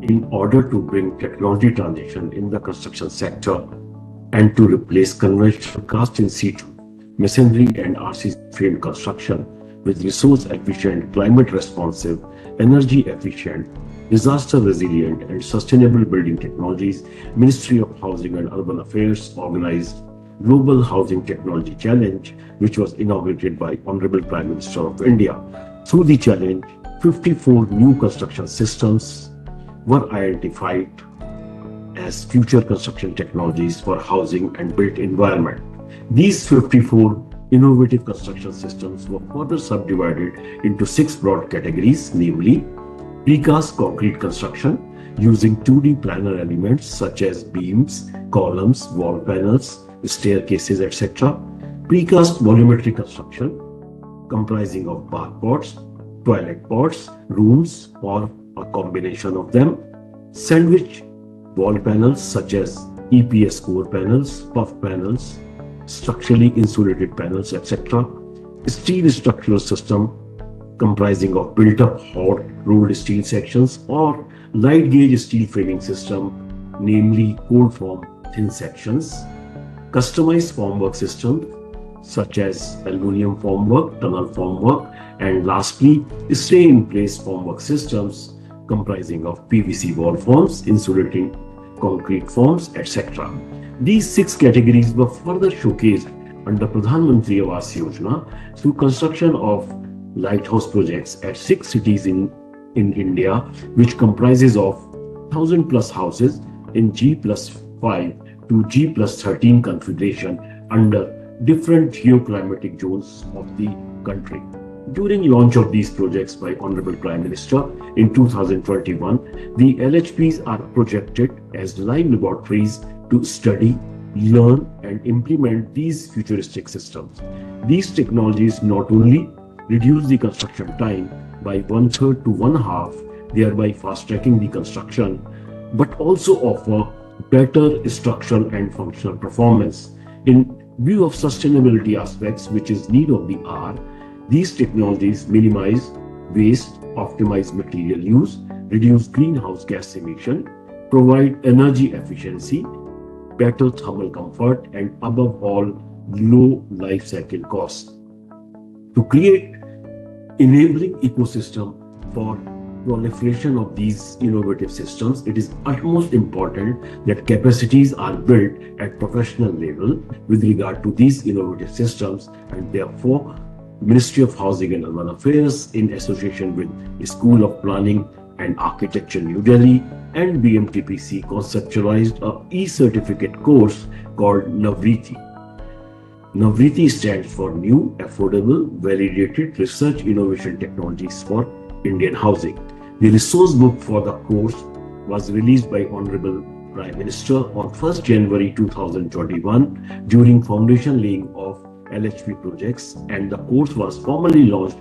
in order to bring technology transition in the construction sector and to replace conventional cast-in-situ masonry and RCC frame construction with resource-efficient, climate-responsive, energy-efficient, disaster-resilient, and sustainable building technologies, Ministry of Housing and Urban Affairs organized Global Housing Technology Challenge, which was inaugurated by Honorable Prime Minister of India. Through the challenge, 54 new construction systems were identified as future construction technologies for housing and built environment. These 54 innovative construction systems were further subdivided into 6 broad categories, namely precast concrete construction using 2D planar elements such as beams, columns, wall panels, staircases, etc. Precast volumetric construction comprising of bath pots, toilet pots, rooms, or a combination of them. Sandwich wall panels such as EPS core panels, puff panels, structurally insulated panels, etc. Steel structural system comprising of built-up hot rolled steel sections or light gauge steel framing system, namely cold form thin sections. Customized formwork systems such as aluminum formwork, tunnel formwork, and lastly, stay-in-place formwork systems comprising of PVC wall forms, insulating concrete forms, etc. These 6 categories were further showcased under Pradhan Mantri Awas Yojana through construction of lighthouse projects at 6 cities in India, which comprises of 1,000 plus houses in G+5 to G+13 configuration under different geoclimatic zones of the country. During launch of these projects by Honorable Prime Minister in 2021, the LHPs are projected as live laboratories to study, learn, and implement these futuristic systems. These technologies not only reduce the construction time by 1/3 to 1/2, thereby fast-tracking the construction, but also offer better structural and functional performance. In view of sustainability aspects, which is need of the hour, these technologies minimize waste, optimize material use, reduce greenhouse gas emission, provide energy efficiency, better thermal comfort, and above all, low life cycle costs. To create enabling ecosystem for proliferation of these innovative systems, it is utmost important that capacities are built at professional level with regard to these innovative systems, and therefore Ministry of Housing and Urban Affairs, in association with School of Planning and Architecture New Delhi and BMTPC, conceptualized a e-certificate course called NAVARITIH. NAVARITIH stands for New, Affordable, Validated Research Innovation Technologies for Indian Housing. The resource book for the course was released by Honorable Prime Minister on 1st January 2021 during foundation laying of LHP projects, and the course was formally launched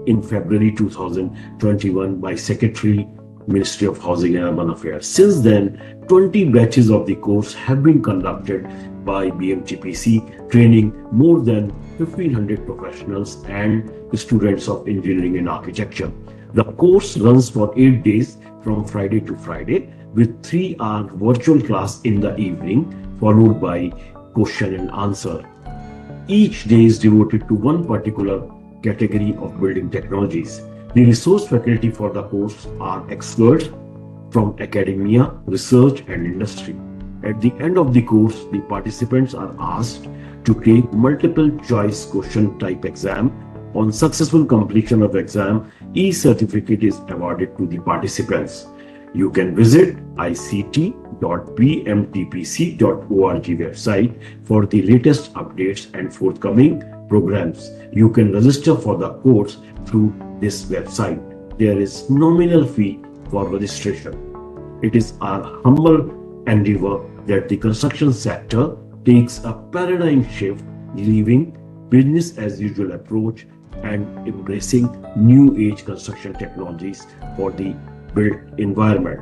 in February 2021 by Secretary, Ministry of Housing and Urban Affairs. Since then, 20 batches of the course have been conducted by BMTPC, training more than 1,500 professionals and students of engineering and architecture. The course runs for 8 days from Friday to Friday with 3-hour virtual class in the evening, followed by question and answer. Each day is devoted to one particular category of building technologies. The resource faculty for the course are experts from academia, research, and industry. At the end of the course, the participants are asked to take multiple choice question type exam. On successful completion of exam, e-certificate is awarded to the participants. You can visit ict.bmtpc.org website for the latest updates and forthcoming programs. You can register for the course through this website. There is nominal fee for registration. It is our humble endeavor that the construction sector takes a paradigm shift, leaving business as usual approach and embracing new age construction technologies for the built environment.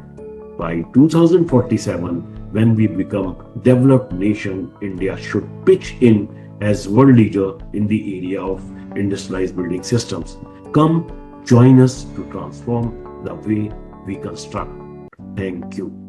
By 2047, when we become developed nation, India should pitch in as world leader in the area of industrialized building systems. Come join us to transform the way we construct. Thank you.